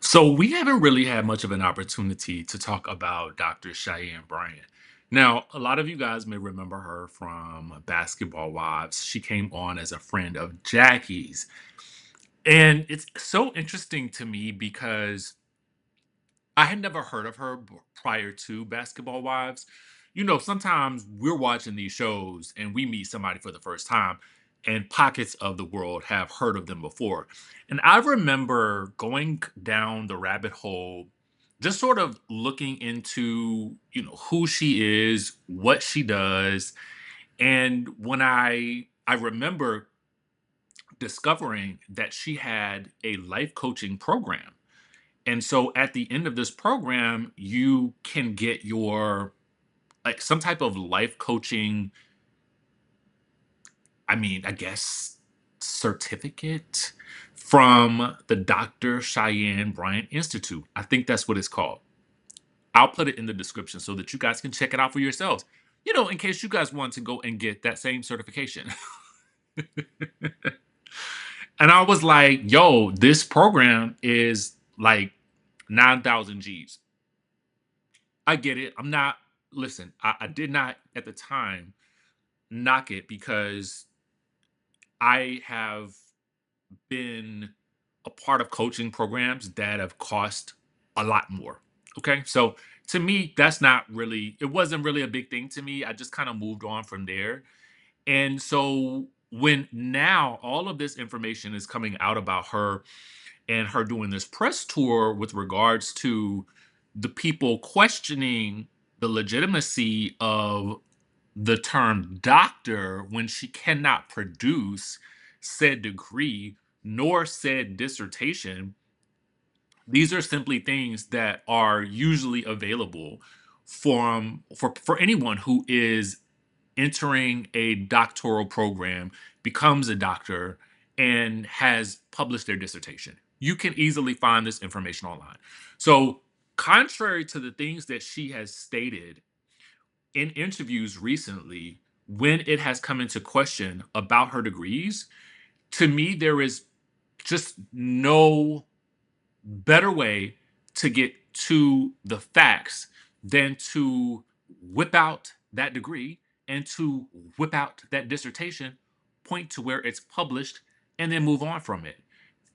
So we haven't really had much of an opportunity to talk about Dr. Cheyenne Bryant. Now, a lot of you guys may remember her from Basketball Wives. She came on as a friend of Jackie's. And it's so interesting to me because I had never heard of her prior to Basketball Wives. You know, sometimes we're watching these shows and we meet somebody for the first time, and pockets of the world have heard of them before. And I remember going down the rabbit hole, just sort of looking into, who she is, what she does. And when I remember discovering that she had a life coaching program, and so at the end of this program, you can get your like some type of life coaching, I guess certificate from the Dr. Cheyenne Bryant Institute. I think that's what it's called. I'll put it in the description so that you guys can check it out for yourselves. In case you guys want to go and get that same certification. And I was like, yo, this program is like 9,000 G's. I get it. Listen, I did not at the time knock it because I have been a part of coaching programs that have cost a lot more. Okay. So to me, it wasn't really a big thing to me. I just kind of moved on from there. And so when now all of this information is coming out about her and her doing this press tour with regards to the people questioning the legitimacy of the term doctor when she cannot produce said degree nor said dissertation. These are simply things that are usually available for anyone who is entering a doctoral program, becomes a doctor, and has published their dissertation. You can easily find this information online. So, contrary to the things that she has stated in interviews recently, when it has come into question about her degrees, to me, there is just no better way to get to the facts than to whip out that degree and to whip out that dissertation, point to where it's published, and then move on from it.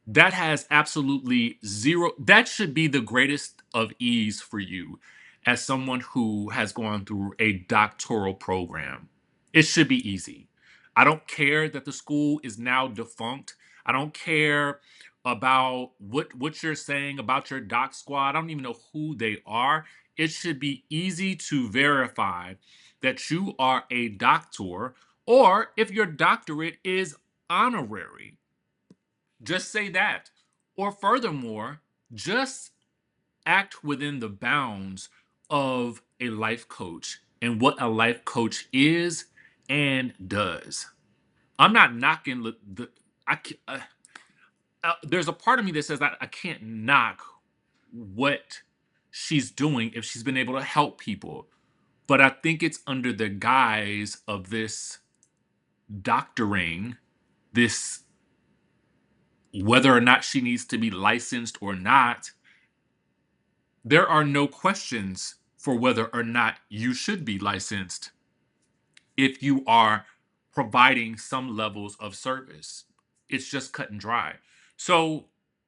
That has absolutely zero, that should be the greatest of ease for you as someone who has gone through a doctoral program. It should be easy. I don't care that the school is now defunct. I don't care about what you're saying about your doc squad. I don't even know who they are. It should be easy to verify that you are a doctor, or if your doctorate is honorary, just say that. Or furthermore, just act within the bounds of a life coach and what a life coach is and does. I'm not knocking the I there's a part of me that says that I can't knock what she's doing if she's been able to help people. But I think it's under the guise of this doctoring, this whether or not she needs to be licensed or not, there are no questions for whether or not you should be licensed if you are providing some levels of service. It's just cut and dry. So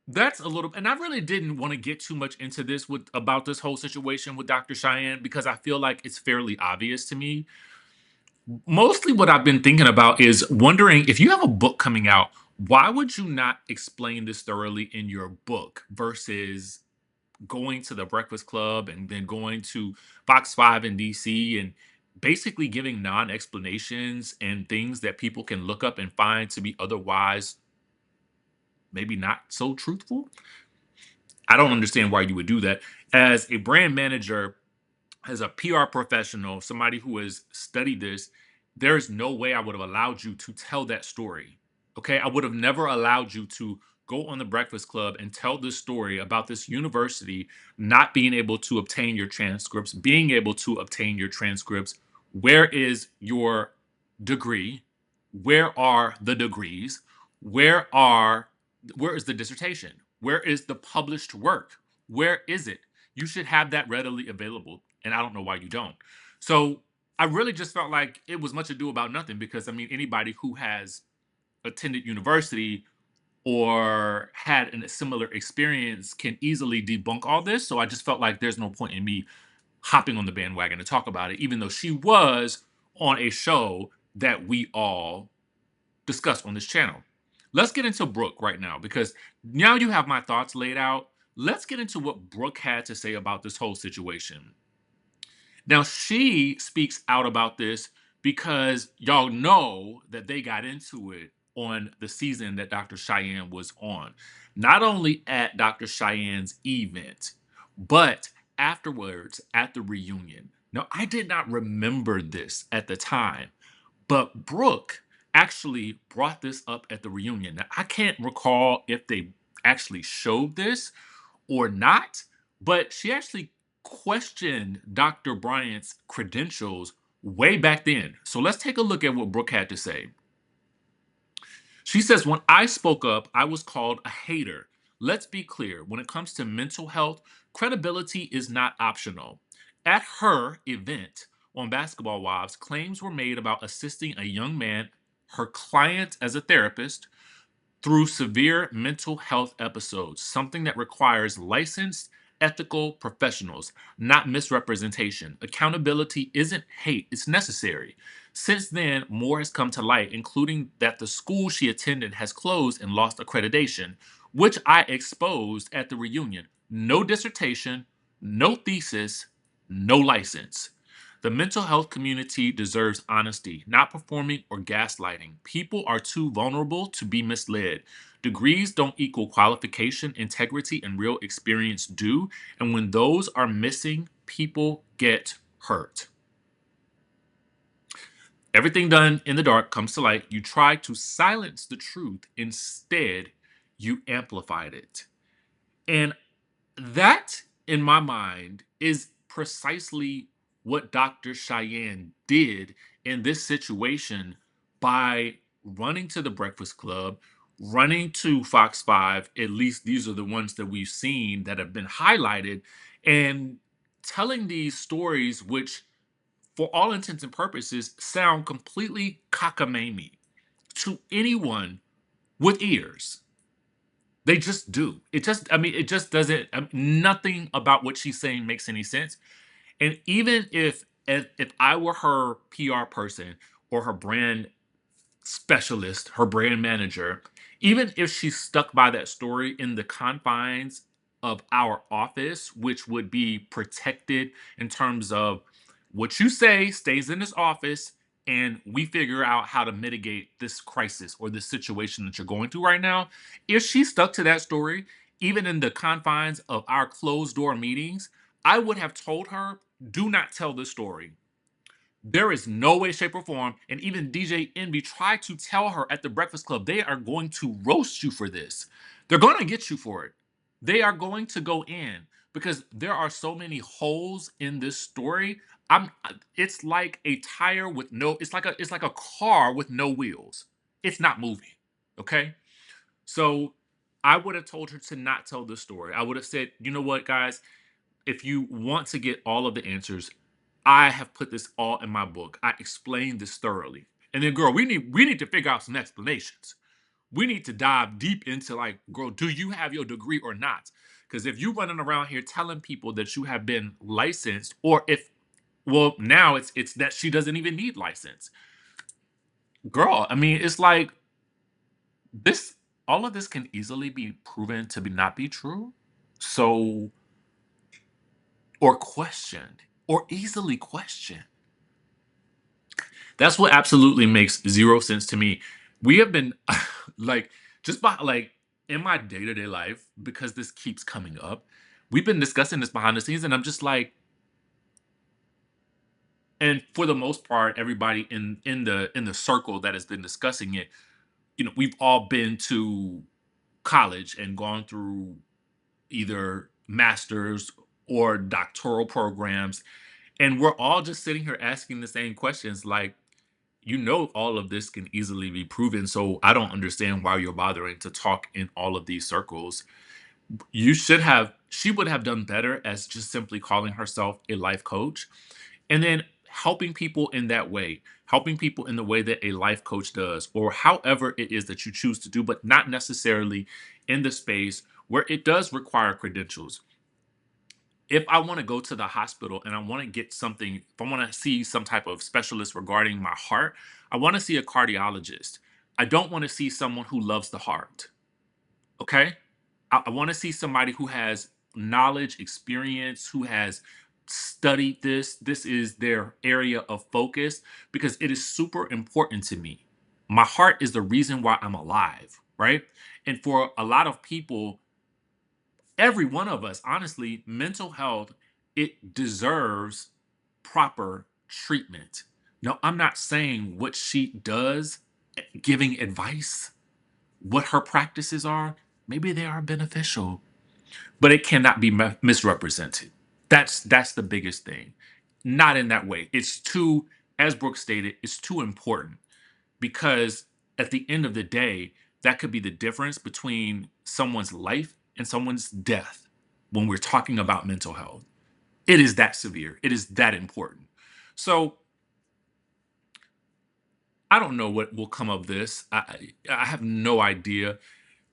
that's a little, and I really didn't want to get too much into this with about this whole situation with Dr. Cheyenne because I feel like it's fairly obvious to me. Mostly what I've been thinking about is wondering if you have a book coming out, why would you not explain this thoroughly in your book versus going to the Breakfast Club and then going to Fox 5 in DC and basically giving non explanations and things that people can look up and find to be otherwise maybe not so truthful? I don't understand why you would do that. As a brand manager, as a PR professional, somebody who has studied this, there's no way I would have allowed you to tell that story. Okay. I would have never allowed you to go on the Breakfast Club and tell this story about this university not being able to obtain your transcripts, being able to obtain your transcripts. Where is your degree? Where are the degrees? Where are where is the dissertation? Where is the published work? Where is it? You should have that readily available. And I don't know why you don't. So I really just felt like it was much ado about nothing because, I mean, anybody who has attended university or had a similar experience can easily debunk all this. So I just felt like there's no point in me hopping on the bandwagon to talk about it, even though she was on a show that we all discuss on this channel. Let's get into Brooke right now because now you have my thoughts laid out. Let's get into what Brooke had to say about this whole situation. Now, she speaks out about this because y'all know that they got into it on the season that Dr. Cheyenne was on. Not only at Dr. Cheyenne's event, but afterwards at the reunion. Now, I did not remember this at the time, but Brooke actually brought this up at the reunion. Now, I can't recall if they actually showed this or not, but she actually questioned Dr. Bryant's credentials way back then. So let's take a look at what Brooke had to say. She says, when I spoke up, I was called a hater. Let's be clear when it comes to mental health, credibility is not optional. At her event on Basketball Wives, claims were made about assisting a young man, her client as a therapist, through severe mental health episodes, something that requires licensed, ethical professionals, not misrepresentation. Accountability isn't hate, it's necessary. Since then, more has come to light, including that the school she attended has closed and lost accreditation, which I exposed at the reunion. No dissertation, no thesis, no license. The mental health community deserves honesty, not performing or gaslighting. People are too vulnerable to be misled. Degrees don't equal qualification, integrity, and real experience do. And when those are missing, people get hurt. Everything done in the dark comes to light. You try to silence the truth. Instead, you amplified it. And that, in my mind, is precisely what Dr. Cheyenne did in this situation by running to the Breakfast Club, running to Fox 5. At least these are the ones that we've seen that have been highlighted, and telling these stories, which, for all intents and purposes, sound completely cockamamie to anyone with ears. They just do. It just, I mean, it just doesn't, nothing about what she's saying makes any sense. And even if I were her PR person or her brand specialist, her brand manager, even if she stuck by that story in the confines of our office, which would be protected in terms of what you say stays in this office, and we figure out how to mitigate this crisis or this situation that you're going through right now. If she stuck to that story, even in the confines of our closed door meetings, I would have told her, do not tell this story. There is no way, shape, or form. And even DJ Envy tried to tell her at the Breakfast Club, they are going to roast you for this. They're going to get you for it. They are going to go in because there are so many holes in this story. It's like a tire with no, it's like a car with no wheels. It's not moving. Okay? So I would have told her to not tell this story. I would have said, you know what, guys, if you want to get all of the answers, I have put this all in my book. I explained this thoroughly. And then, girl, we need to figure out some explanations. We need to dive deep into, like, girl, do you have your degree or not? Because if you running around here telling people that you have been licensed, or if, well, now it's that she doesn't even need license. Girl, I mean, it's like this. All of this can easily be proven to be not be true. So, or questioned, or easily questioned. That's what absolutely makes zero sense to me. We have been like, just by like, in my day-to-day life, because this keeps coming up, we've been discussing this behind the scenes, and I'm just like, and for the most part, everybody in the circle that has been discussing it, we've all been to college and gone through either masters or doctoral programs, and we're all just sitting here asking the same questions, like, all of this can easily be proven. So I don't understand why you're bothering to talk in all of these circles. She would have done better as just simply calling herself a life coach and then helping people in that way, helping people in the way that a life coach does, or however it is that you choose to do, but not necessarily in the space where it does require credentials. If I want to go to the hospital and I want to get something, if I want to see some type of specialist regarding my heart, I want to see a cardiologist. I don't want to see someone who loves the heart. Okay. I want to see somebody who has knowledge, experience, who has studied this. This is their area of focus because it is super important to me. My heart is the reason why I'm alive, right? And for a lot of people, every one of us, honestly, mental health, it deserves proper treatment. No, I'm not saying what she does, giving advice, what her practices are, maybe they are beneficial, but it cannot be misrepresented. That's the biggest thing. Not in that way. It's too, as Brooke stated, it's too important because at the end of the day, that could be the difference between someone's life and someone's death when we're talking about mental health. It is that severe. It is that important. So I don't know what will come of this. I have no idea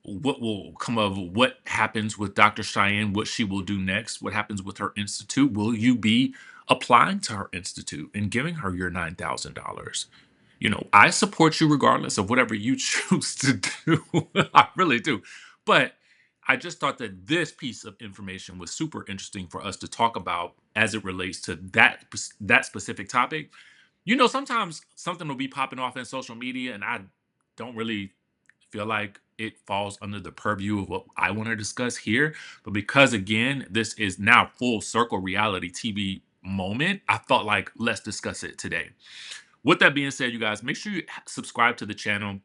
what will come of what happens with Dr. Cheyenne, what she will do next, what happens with her institute. Will you be applying to her institute and giving her your $9,000? I support you regardless of whatever you choose to do. I really do. But I just thought that this piece of information was super interesting for us to talk about as it relates to that specific topic. Sometimes something will be popping off in social media, and I don't really feel like it falls under the purview of what I want to discuss here. But because, again, this is now full circle reality TV moment, I felt like let's discuss it today. With that being said, you guys, make sure you subscribe to the channel.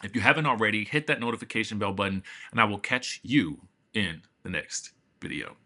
If you haven't already, hit that notification bell button, and I will catch you in the next video.